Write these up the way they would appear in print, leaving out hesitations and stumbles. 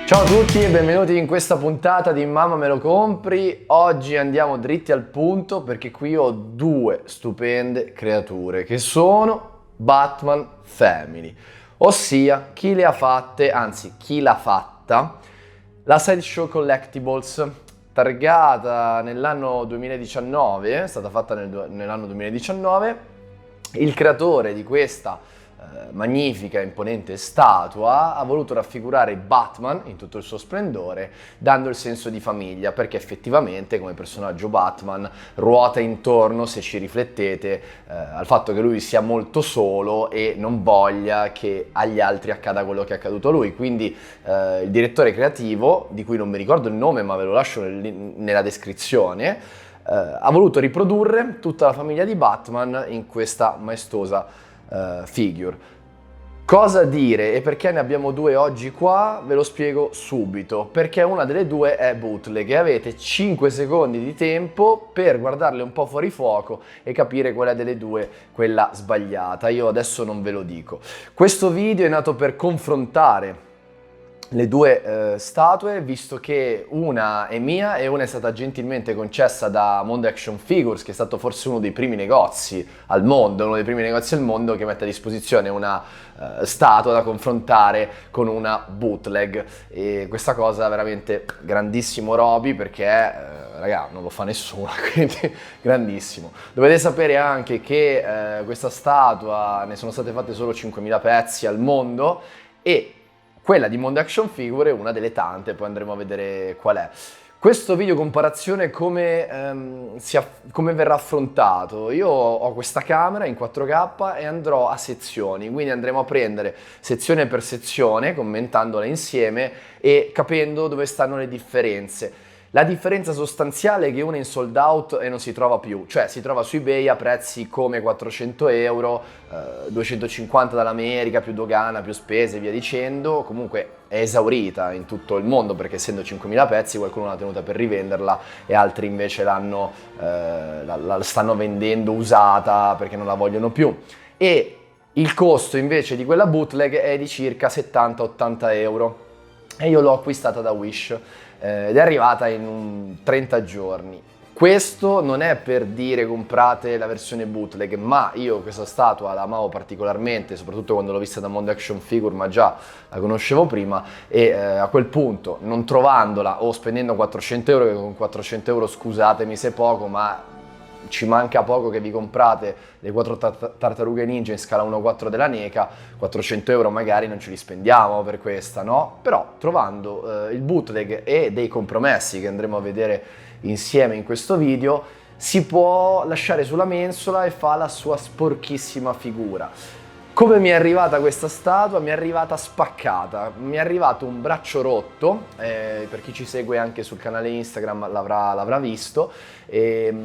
Ciao a tutti e benvenuti in questa puntata di Mamma me lo compri. Oggi andiamo dritti al punto perché qui ho due stupende creature che sono Batman Family, ossia chi le ha fatte, anzi chi l'ha fatta, la Sideshow Collectibles, targata nell'anno 2019, è stata fatta nell'anno 2019. Il creatore di questa magnifica, imponente statua ha voluto raffigurare Batman in tutto il suo splendore, dando il senso di famiglia, perché effettivamente come personaggio Batman ruota intorno, se ci riflettete, al fatto che lui sia molto solo e non voglia che agli altri accada quello che è accaduto a lui. Quindi il direttore creativo, di cui non mi ricordo il nome ma ve lo lascio nella descrizione, ha voluto riprodurre tutta la famiglia di Batman in questa maestosa figure. Cosa dire e perché ne abbiamo due oggi qua? Ve lo spiego subito. Perché una delle due è bootleg e avete 5 secondi di tempo per guardarle un po' fuori fuoco e capire quella delle due quella sbagliata. Io adesso non ve lo dico. Questo video è nato per confrontare le due statue, visto che una è mia e una è stata gentilmente concessa da Mondo Action Figures, che è stato forse uno dei primi negozi al mondo, che mette a disposizione una statua da confrontare con una bootleg. E questa cosa veramente grandissimo Roby, perché raga, non lo fa nessuno, quindi grandissimo. Dovete sapere anche che questa statua ne sono state fatte solo 5.000 pezzi al mondo e quella di Mondo Action Figure è una delle tante, poi andremo a vedere qual è. Questo video comparazione come verrà affrontato. Io ho questa camera in 4K e andrò a sezioni, quindi andremo a prendere sezione per sezione, commentandola insieme e capendo dove stanno le differenze. La differenza sostanziale è che una è in sold out e non si trova più, cioè si trova su eBay a prezzi come 400 euro, 250 dall'America, più dogana, più spese, via dicendo. Comunque è esaurita in tutto il mondo perché essendo 5.000 pezzi qualcuno l'ha tenuta per rivenderla e altri invece la stanno vendendo usata perché non la vogliono più. E il costo invece di quella bootleg è di circa 70-80 euro e io l'ho acquistata da Wish. Ed è arrivata in 30 giorni. Questo non è per dire comprate la versione bootleg, ma io questa statua la amavo particolarmente, soprattutto quando l'ho vista da Mondo Action Figure, ma già la conoscevo prima e a quel punto, non trovandola o spendendo 400 euro, che con 400 euro scusatemi se è poco, ma ci manca poco che vi comprate le 4 tartarughe ninja in scala 1/4 della NECA, 400 euro magari non ce li spendiamo per questa, no? Però trovando il bootleg e dei compromessi che andremo a vedere insieme in questo video, si può lasciare sulla mensola e fa la sua sporchissima figura. Come mi è arrivata questa statua? Mi è arrivata spaccata, mi è arrivato un braccio rotto, per chi ci segue anche sul canale Instagram l'avrà visto, e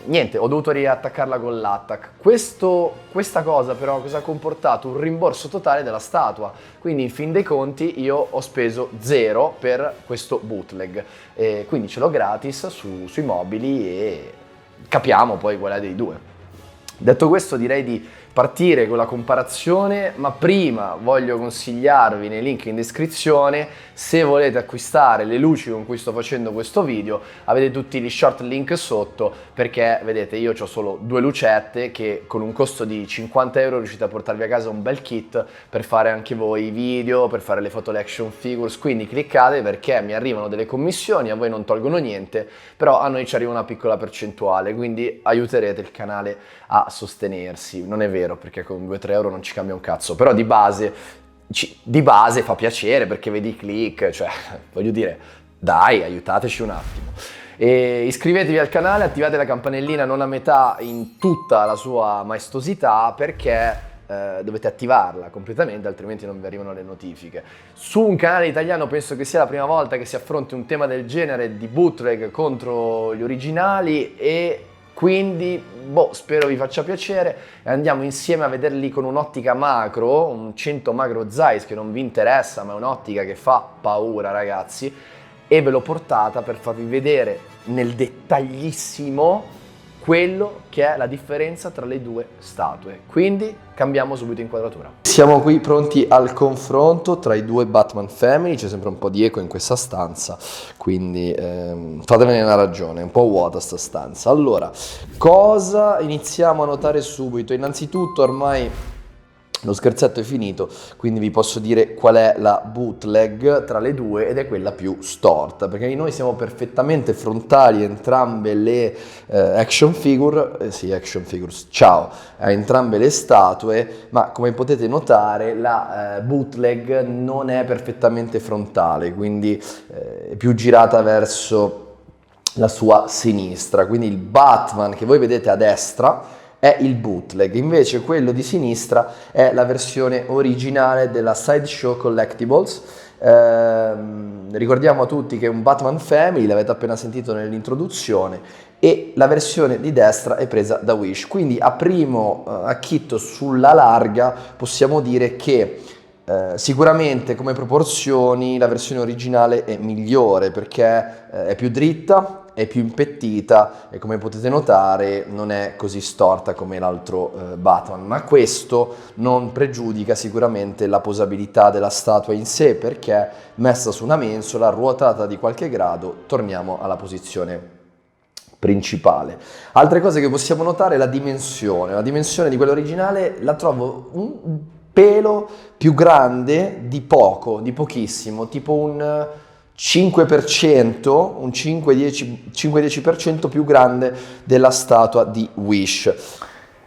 niente, ho dovuto riattaccarla con l'attack. Questa cosa però cosa ha comportato? Un rimborso totale della statua, quindi in fin dei conti io ho speso 0 per questo bootleg, quindi ce l'ho gratis sui mobili e capiamo poi qual è dei due. Detto questo direi di partire con la comparazione, ma prima voglio consigliarvi nei link in descrizione, se volete acquistare le luci con cui sto facendo questo video, avete tutti gli short link sotto, perché vedete io ho solo due lucette che con un costo di 50 euro riuscite a portarvi a casa un bel kit per fare anche voi i video, per fare le foto action figures, quindi cliccate perché mi arrivano delle commissioni, a voi non tolgono niente, però a noi ci arriva una piccola percentuale, quindi aiuterete il canale a sostenersi. Non è vero, perché con 2-3 euro non ci cambia un cazzo, però di base fa piacere perché vedi i click, cioè voglio dire, dai, aiutateci un attimo. E iscrivetevi al canale, attivate la campanellina non a metà in tutta la sua maestosità, perché dovete attivarla completamente, altrimenti non vi arrivano le notifiche. Su un canale italiano penso che sia la prima volta che si affronti un tema del genere di bootleg contro gli originali e quindi spero vi faccia piacere e andiamo insieme a vederli con un'ottica macro, un 100 macro Zeiss che non vi interessa, ma è un'ottica che fa paura ragazzi, e ve l'ho portata per farvi vedere nel dettaglissimo quello che è la differenza tra le due statue. Quindi cambiamo subito inquadratura. Siamo qui pronti al confronto tra i due Batman Family, c'è sempre un po' di eco in questa stanza, quindi fatevene una ragione, è un po' vuota sta stanza. Allora, cosa iniziamo a notare subito? Innanzitutto ormai lo scherzetto è finito, quindi vi posso dire qual è la bootleg tra le due ed è quella più storta, perché noi siamo perfettamente frontali a entrambe le action figures, ciao, a entrambe le statue, ma come potete notare la bootleg non è perfettamente frontale, quindi è più girata verso la sua sinistra, quindi il Batman che voi vedete a destra è il bootleg, invece quello di sinistra è la versione originale della Sideshow Collectibles. Ricordiamo a tutti che è un Batman Family, l'avete appena sentito nell'introduzione, e la versione di destra è presa da Wish, quindi a primo acchitto sulla larga possiamo dire che sicuramente come proporzioni la versione originale è migliore perché è più dritta, è più impettita e come potete notare non è così storta come l'altro Batman, ma questo non pregiudica sicuramente la posabilità della statua in sé, perché messa su una mensola, ruotata di qualche grado, torniamo alla posizione principale. Altre cose che possiamo notare è la dimensione di quella originale la trovo un pelo più grande di poco, di pochissimo, tipo un 5%, un 5-10% più grande della statua di Wish.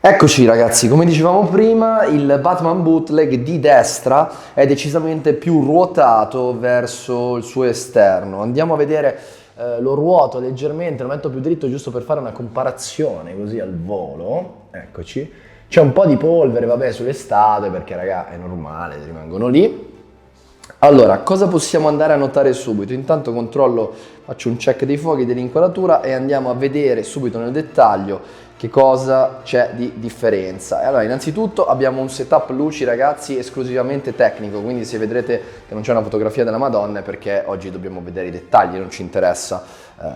Eccoci ragazzi, come dicevamo prima, il Batman bootleg di destra è decisamente più ruotato verso il suo esterno. Andiamo a vedere, lo ruoto leggermente, lo metto più dritto giusto per fare una comparazione così al volo. Eccoci. C'è un po' di polvere, vabbè, sulle statue perché raga è normale, rimangono lì. Allora, cosa possiamo andare a notare subito? Intanto faccio un check dei fuochi, dell'inquadratura e andiamo a vedere subito nel dettaglio che cosa c'è di differenza. E allora, innanzitutto abbiamo un setup luci ragazzi esclusivamente tecnico, quindi se vedrete che non c'è una fotografia della Madonna è perché oggi dobbiamo vedere i dettagli, non ci interessa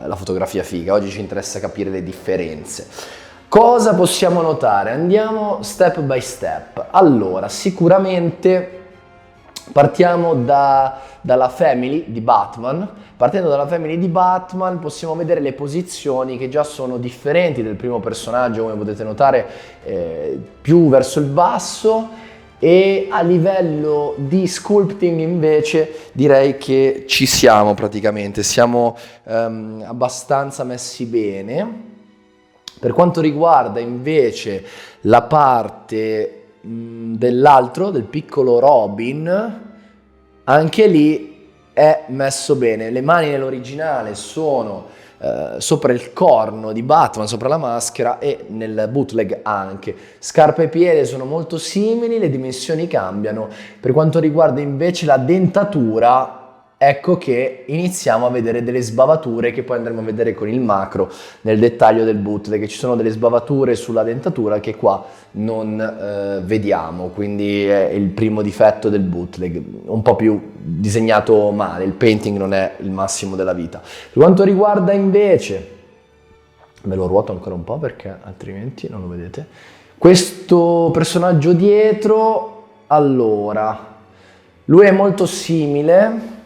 la fotografia figa, oggi ci interessa capire le differenze. Cosa possiamo notare? Andiamo step by step. Allora, sicuramente partiamo dalla family di Batman. Partendo dalla family di Batman possiamo vedere le posizioni che già sono differenti del primo personaggio, come potete notare, più verso il basso, e a livello di sculpting invece direi che ci siamo praticamente, siamo abbastanza messi bene. Per quanto riguarda invece la parte dell'altro, del piccolo Robin, anche lì è messo bene. Le mani nell'originale sono sopra il corno di Batman, sopra la maschera, e nel bootleg anche. Scarpe e piede sono molto simili, le dimensioni cambiano. Per quanto riguarda invece la dentatura, ecco che iniziamo a vedere delle sbavature che poi andremo a vedere con il macro nel dettaglio del bootleg. Ci sono delle sbavature sulla dentatura che qua non vediamo, quindi è il primo difetto del bootleg, un po' più disegnato male, il painting non è il massimo della vita. Per quanto riguarda invece, ve lo ruoto ancora un po' perché altrimenti non lo vedete, questo personaggio dietro, allora, lui è molto simile,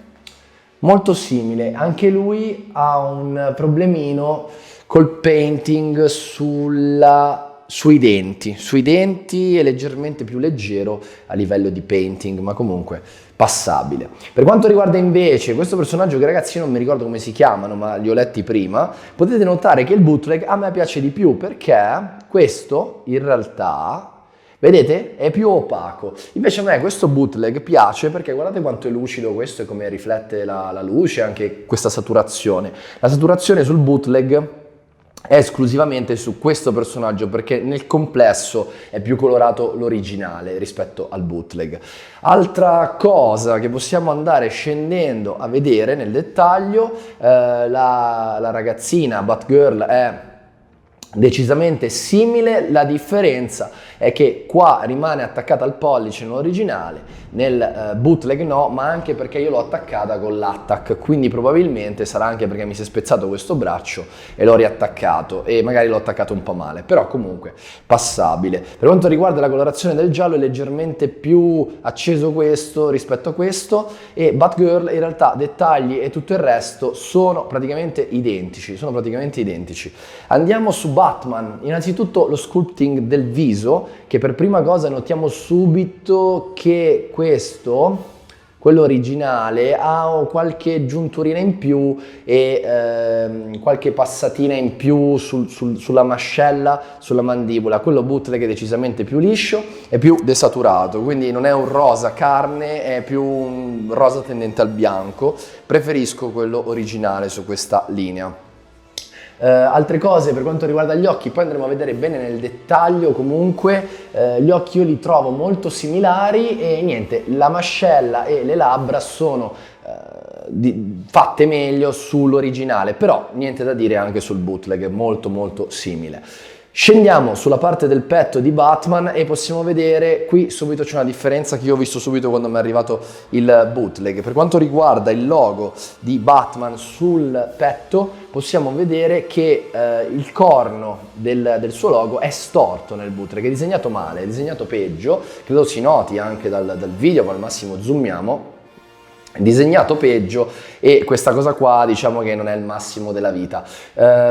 anche lui ha un problemino col painting sui denti è leggermente più leggero a livello di painting, ma comunque passabile. Per quanto riguarda invece questo personaggio, che ragazzi io non mi ricordo come si chiamano, ma li ho letti prima, potete notare che il bootleg a me piace di più perché questo in realtà, vedete, è più opaco. Invece a me questo bootleg piace perché guardate quanto è lucido questo e come riflette la luce, anche questa saturazione. La saturazione sul bootleg è esclusivamente su questo personaggio perché nel complesso è più colorato l'originale rispetto al bootleg. Altra cosa che possiamo andare scendendo a vedere nel dettaglio, la ragazzina Batgirl è decisamente simile, la differenza è che qua rimane attaccata al pollice nell'originale, nel bootleg no, ma anche perché io l'ho attaccata con l'attack, quindi probabilmente sarà anche perché mi si è spezzato questo braccio e l'ho riattaccato e magari l'ho attaccato un po' male, però comunque passabile. Per quanto riguarda la colorazione del giallo è leggermente più acceso questo rispetto a questo, e Batgirl in realtà dettagli e tutto il resto sono praticamente identici, Andiamo su Batman. Innanzitutto lo sculpting del viso, che per prima cosa notiamo subito che questo, quello originale, ha qualche giunturina in più e qualche passatina in più sulla mascella, sulla mandibola. Quello bootleg è decisamente più liscio e più desaturato, quindi non è un rosa carne, è più un rosa tendente al bianco. Preferisco quello originale su questa linea. Altre cose per quanto riguarda gli occhi, poi andremo a vedere bene nel dettaglio. Comunque gli occhi io li trovo molto similari e niente, la mascella e le labbra sono fatte meglio sull'originale, però niente da dire anche sul bootleg, è molto molto simile. Scendiamo sulla parte del petto di Batman e possiamo vedere qui subito c'è una differenza che io ho visto subito quando mi è arrivato il bootleg. Per quanto riguarda il logo di Batman sul petto, possiamo vedere che il corno del suo logo è storto nel bootleg, è disegnato male, è disegnato peggio, credo si noti anche dal video, ma al massimo zoomiamo. Disegnato peggio, e questa cosa qua diciamo che non è il massimo della vita.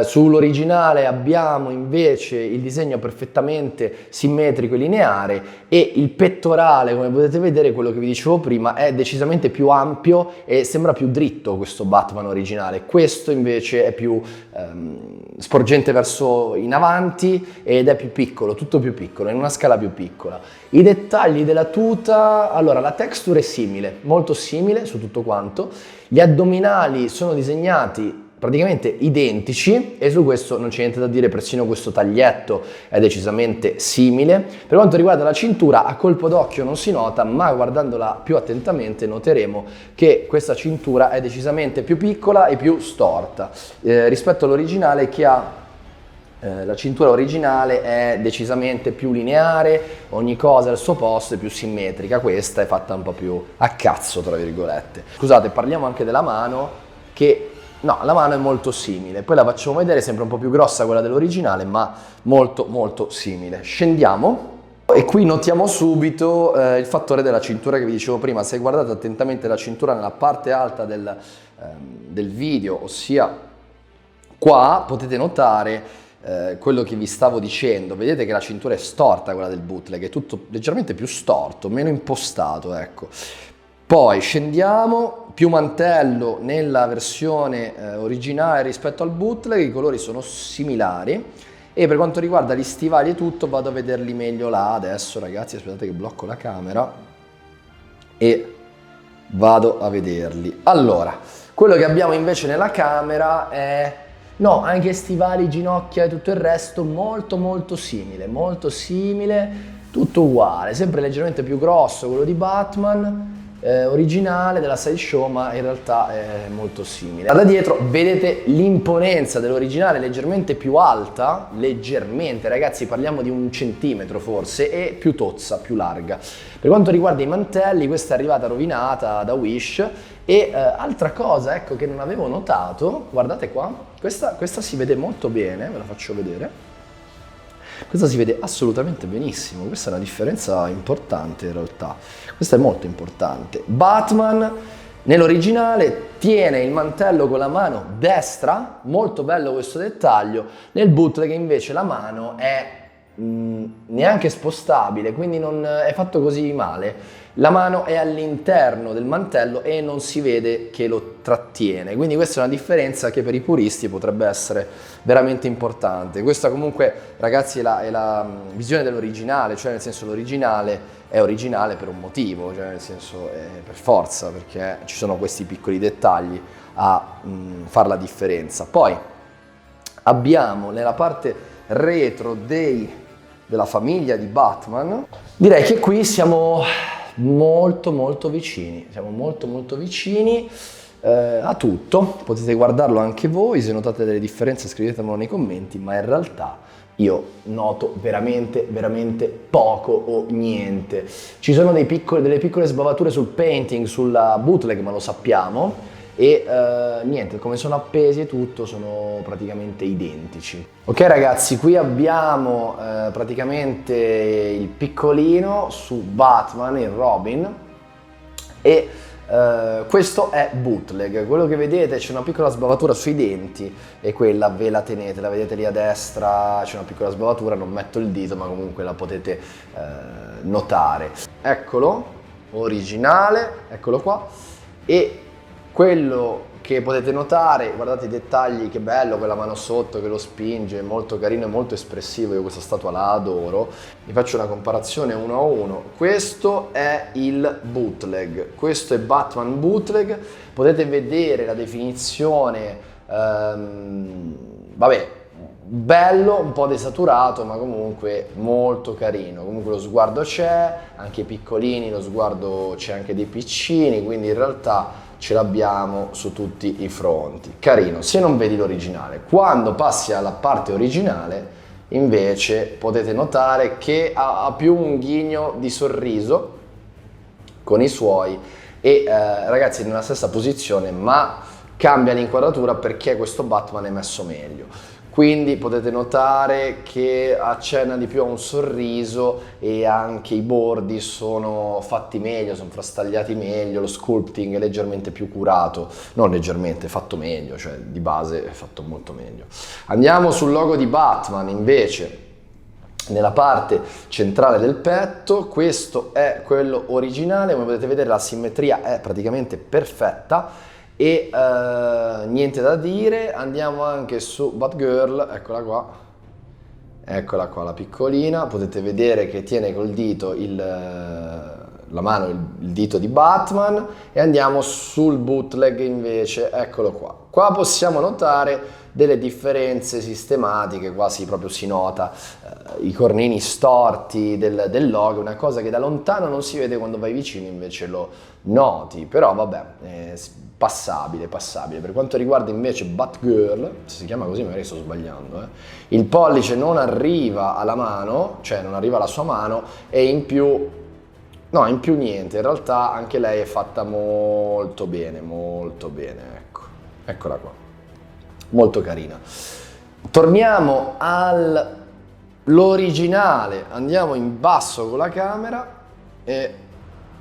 Sull'originale abbiamo invece il disegno perfettamente simmetrico e lineare, e il pettorale, come potete vedere, quello che vi dicevo prima, è decisamente più ampio e sembra più dritto questo Batman originale. Questo invece è più sporgente verso in avanti ed è più piccolo, tutto più piccolo, in una scala più piccola. I dettagli della tuta, allora la texture è simile, molto simile su tutto quanto, gli addominali sono disegnati praticamente identici e su questo non c'è niente da dire, persino questo taglietto è decisamente simile. Per quanto riguarda la cintura, a colpo d'occhio non si nota, ma guardandola più attentamente noteremo che questa cintura è decisamente più piccola e più storta rispetto all'originale, che ha la cintura originale è decisamente più lineare, ogni cosa al suo posto, è più simmetrica. Questa è fatta un po' più a cazzo, tra virgolette. Scusate, parliamo anche della mano, che no, la mano è molto simile, poi la facciamo vedere, sempre un po' più grossa quella dell'originale, ma molto molto simile. Scendiamo. E qui notiamo subito il fattore della cintura che vi dicevo prima. Se guardate attentamente la cintura nella parte alta del video, ossia qua, potete notare quello che vi stavo dicendo. Vedete che la cintura è storta, quella del bootleg, è tutto leggermente più storto, meno impostato, ecco. Poi scendiamo, più mantello nella versione originale rispetto al bootleg, i colori sono similari, e per quanto riguarda gli stivali e tutto vado a vederli meglio là adesso, ragazzi. Aspettate che blocco la camera e vado a vederli. Allora, quello che abbiamo invece nella camera è... no, anche stivali, ginocchia e tutto il resto molto molto simile, tutto uguale, sempre leggermente più grosso quello di Batman originale della sideshow, ma in realtà è molto simile. Da dietro vedete l'imponenza dell'originale leggermente più alta, leggermente, ragazzi, parliamo di 1 centimetro forse, e più tozza, più larga. Per quanto riguarda i mantelli, questa è arrivata rovinata da Wish. E altra cosa, ecco, che non avevo notato, guardate qua, questa si vede molto bene, ve la faccio vedere. Questa si vede assolutamente benissimo, questa è una differenza importante in realtà, questa è molto importante. Batman nell'originale tiene il mantello con la mano destra, molto bello questo dettaglio, nel bootleg invece la mano è neanche spostabile, quindi non è fatto così male. La mano è all'interno del mantello e non si vede che lo trattiene, quindi questa è una differenza che per i puristi potrebbe essere veramente importante. Questa comunque, ragazzi, è la visione dell'originale, cioè nel senso l'originale è originale per un motivo, cioè nel senso per forza, perché ci sono questi piccoli dettagli a fare la differenza. Poi abbiamo nella parte retro della famiglia di Batman, direi che qui siamo molto vicini, a tutto. Potete guardarlo anche voi, se notate delle differenze scrivetemelo nei commenti, ma in realtà io noto veramente poco o niente. Ci sono delle piccole sbavature sul painting, sulla bootleg, ma lo sappiamo, e niente, come sono appesi e tutto sono praticamente identici. Ok ragazzi, qui abbiamo praticamente il piccolino su Batman, il Robin, e questo è bootleg. Quello che vedete, c'è una piccola sbavatura sui denti, e quella ve la tenete, la vedete lì a destra, c'è una piccola sbavatura, non metto il dito ma comunque la potete notare. Eccolo, originale, eccolo qua. E quello che potete notare, guardate i dettagli, che bello quella mano sotto che lo spinge, è molto carino e molto espressivo, io questa statua la adoro. Vi faccio una comparazione uno a uno. Questo è il bootleg, questo è Batman bootleg, potete vedere la definizione, vabbè, bello, un po' desaturato, ma comunque molto carino. Comunque lo sguardo c'è, anche i piccolini, lo sguardo c'è anche dei piccini, quindi in realtà ce l'abbiamo su tutti i fronti. Carino, se non vedi l'originale. Quando passi alla parte originale, invece, potete notare che ha più un ghigno di sorriso con i suoi e ragazzi nella stessa posizione, ma cambia l'inquadratura perché questo Batman è messo meglio. Quindi potete notare che accenna di più a un sorriso e anche i bordi sono fatti meglio, sono frastagliati meglio, lo sculpting è leggermente più curato, non leggermente, è fatto meglio, cioè di base è fatto molto meglio. Andiamo sul logo di Batman invece. Nella parte centrale del petto, questo è quello originale, come potete vedere la simmetria è praticamente perfetta. E niente da dire, andiamo anche su Batgirl, eccola qua la piccolina, potete vedere che tiene col dito la mano, il dito di Batman, e andiamo sul bootleg invece, eccolo qua. Qua possiamo notare delle differenze sistematiche, quasi proprio si nota i cornini storti del logo, una cosa che da lontano non si vede, quando vai vicino invece lo noti, però vabbè, passabile. Per quanto riguarda invece Batgirl, se si chiama così magari sto sbagliando, il pollice non arriva alla mano, cioè non arriva alla sua mano, e in più niente, in realtà anche lei è fatta molto bene, ecco, eccola qua, molto carina. Torniamo all'originale, andiamo in basso con la camera e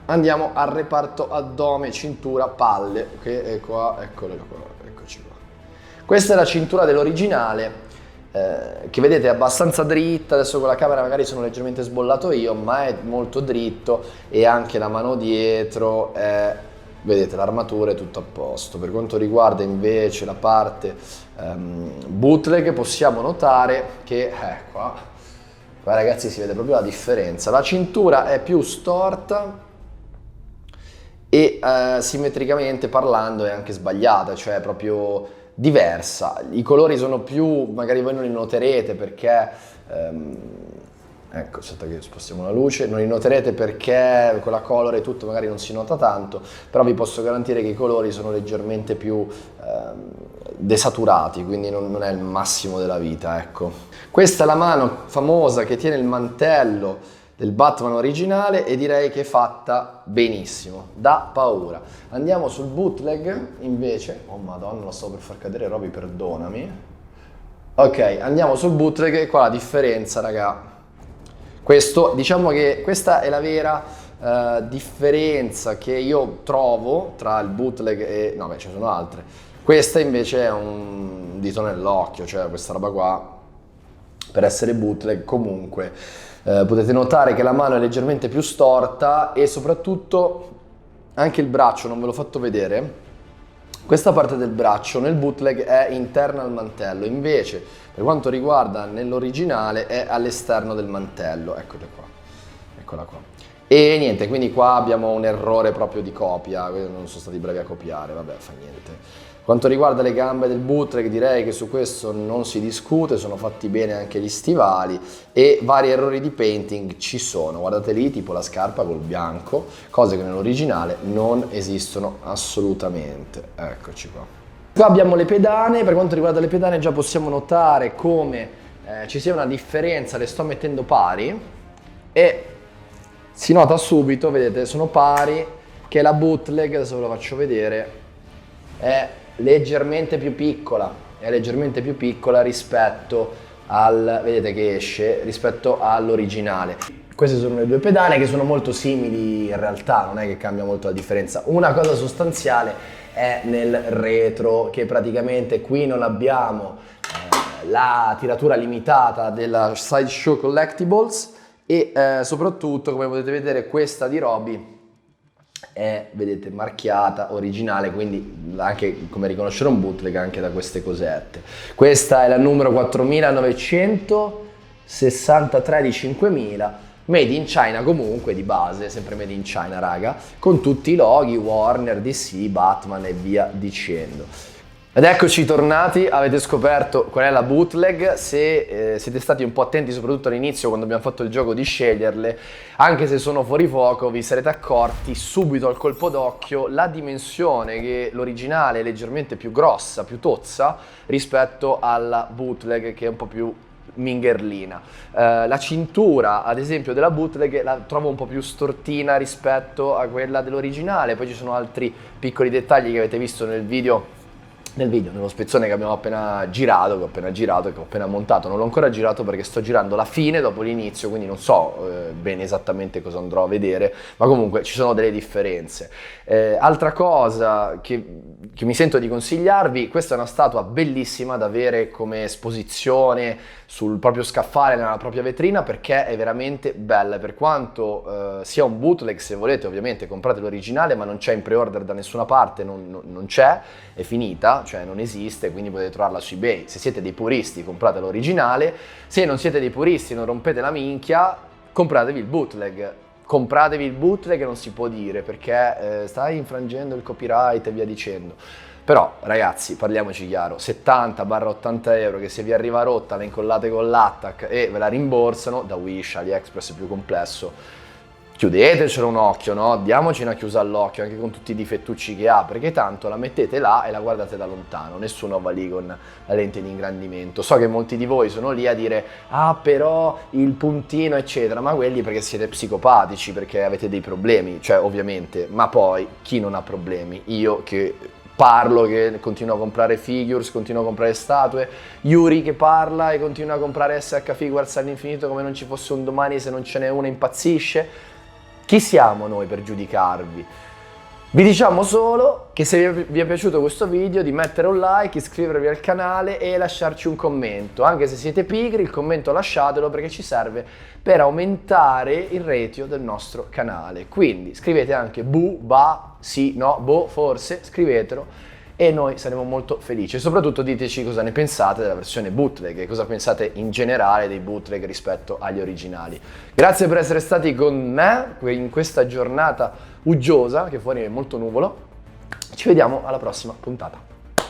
andiamo al reparto addome, cintura, palle, che è qua, eccoci qua. Questa è la cintura dell'originale, che vedete è abbastanza dritta, adesso con la camera magari sono leggermente sbollato io, ma è molto dritto, e anche la mano dietro è, vedete, l'armatura è tutto a posto. Per quanto riguarda invece la parte bootleg, possiamo notare che qua ragazzi si vede proprio la differenza, la cintura è più storta e simmetricamente parlando è anche sbagliata, cioè è proprio diversa. I colori sono più, magari voi non li noterete perché ecco, aspetta che spostiamo la luce, non li noterete perché con la color e tutto magari non si nota tanto, però vi posso garantire che i colori sono leggermente più desaturati, quindi non è il massimo della vita, ecco. Questa è la mano famosa che tiene il mantello del Batman originale e direi che è fatta benissimo, da paura. Andiamo sul bootleg invece, oh madonna, lo stavo per far cadere, Roby, perdonami. Ok, andiamo sul bootleg e qua la differenza, raga. Questo, diciamo che questa è la vera differenza che io trovo tra il bootleg e, no beh, ce ne sono altre. Questa invece è un dito nell'occhio, cioè questa roba qua, per essere bootleg comunque. Potete notare che la mano è leggermente più storta e soprattutto anche il braccio, non ve l'ho fatto vedere, questa parte del braccio nel bootleg è interna al mantello, invece per quanto riguarda nell'originale è all'esterno del mantello, eccola qua. E niente, quindi qua abbiamo un errore proprio di copia, non sono stati bravi a copiare, vabbè, fa niente. Quanto riguarda le gambe del bootleg, direi che su questo non si discute, sono fatti bene anche gli stivali e vari errori di painting ci sono. Guardate lì, tipo la scarpa col bianco, cose che nell'originale non esistono assolutamente. Eccoci qua. Qua abbiamo le pedane, per quanto riguarda le pedane già possiamo notare come ci sia una differenza, le sto mettendo pari e si nota subito, vedete, sono pari, che la bootleg, adesso ve lo faccio vedere, è leggermente più piccola, rispetto vedete che esce, rispetto all'originale. Queste sono le due pedane che sono molto simili in realtà, non è che cambia molto la differenza. Una cosa sostanziale è nel retro, che praticamente qui non abbiamo la tiratura limitata della Sideshow Collectibles e soprattutto, come potete vedere, questa di Roby è, vedete, marchiata, originale, quindi anche come riconoscere un bootleg anche da queste cosette. Questa è la numero 4963 di 5000, made in China comunque di base, sempre made in China raga, con tutti i loghi Warner, DC, Batman e via dicendo. Ed eccoci tornati, avete scoperto qual è la bootleg. Se siete stati un po' attenti soprattutto all'inizio quando abbiamo fatto il gioco di sceglierle, anche se sono fuori fuoco vi sarete accorti subito al colpo d'occhio la dimensione, che l'originale è leggermente più grossa, più tozza rispetto alla bootleg che è un po' più mingherlina. La cintura ad esempio della bootleg la trovo un po' più stortina rispetto a quella dell'originale, poi ci sono altri piccoli dettagli che avete visto nello spezzone che abbiamo appena girato, che ho appena montato. Non l'ho ancora girato perché sto girando la fine dopo l'inizio, quindi non so bene esattamente cosa andrò a vedere, ma comunque ci sono delle differenze. Altra cosa che mi sento di consigliarvi, questa è una statua bellissima da avere come esposizione sul proprio scaffale, nella propria vetrina, perché è veramente bella. Per quanto sia un bootleg, se volete ovviamente comprate l'originale, ma non c'è in pre-order da nessuna parte, non c'è, è finita, cioè non esiste, quindi potete trovarla su eBay. Se siete dei puristi comprate l'originale, se non siete dei puristi non rompete la minchia, compratevi il bootleg. Compratevi il bootleg, non si può dire perché stai infrangendo il copyright e via dicendo. Però ragazzi, parliamoci chiaro, 70-80 euro che se vi arriva rotta la incollate con l'attack e ve la rimborsano, da Wish, AliExpress è più complesso, chiudetecelo un occhio, no? Diamoci una chiusa all'occhio anche con tutti i difettucci che ha, perché tanto la mettete là e la guardate da lontano, nessuno va lì con la lente di ingrandimento. So che molti di voi sono lì a dire ah però il puntino eccetera, ma quelli perché siete psicopatici, perché avete dei problemi, cioè ovviamente, ma poi chi non ha problemi? Io che parlo, che continuo a comprare figures, continuo a comprare statue, Yuri che parla e continua a comprare SH Figures all'infinito come non ci fosse un domani, e se non ce n'è una impazzisce. Chi siamo noi per giudicarvi? Vi diciamo solo che se vi è piaciuto questo video di mettere un like, iscrivervi al canale e lasciarci un commento. Anche se siete pigri, il commento lasciatelo perché ci serve per aumentare il ratio del nostro canale. Quindi scrivete anche bu, ba, sì, no, boh, forse, scrivetelo e noi saremo molto felici. E soprattutto diteci cosa ne pensate della versione bootleg e cosa pensate in generale dei bootleg rispetto agli originali. Grazie per essere stati con me in questa giornata uggiosa, che fuori è molto nuvolo. Ci vediamo alla prossima puntata.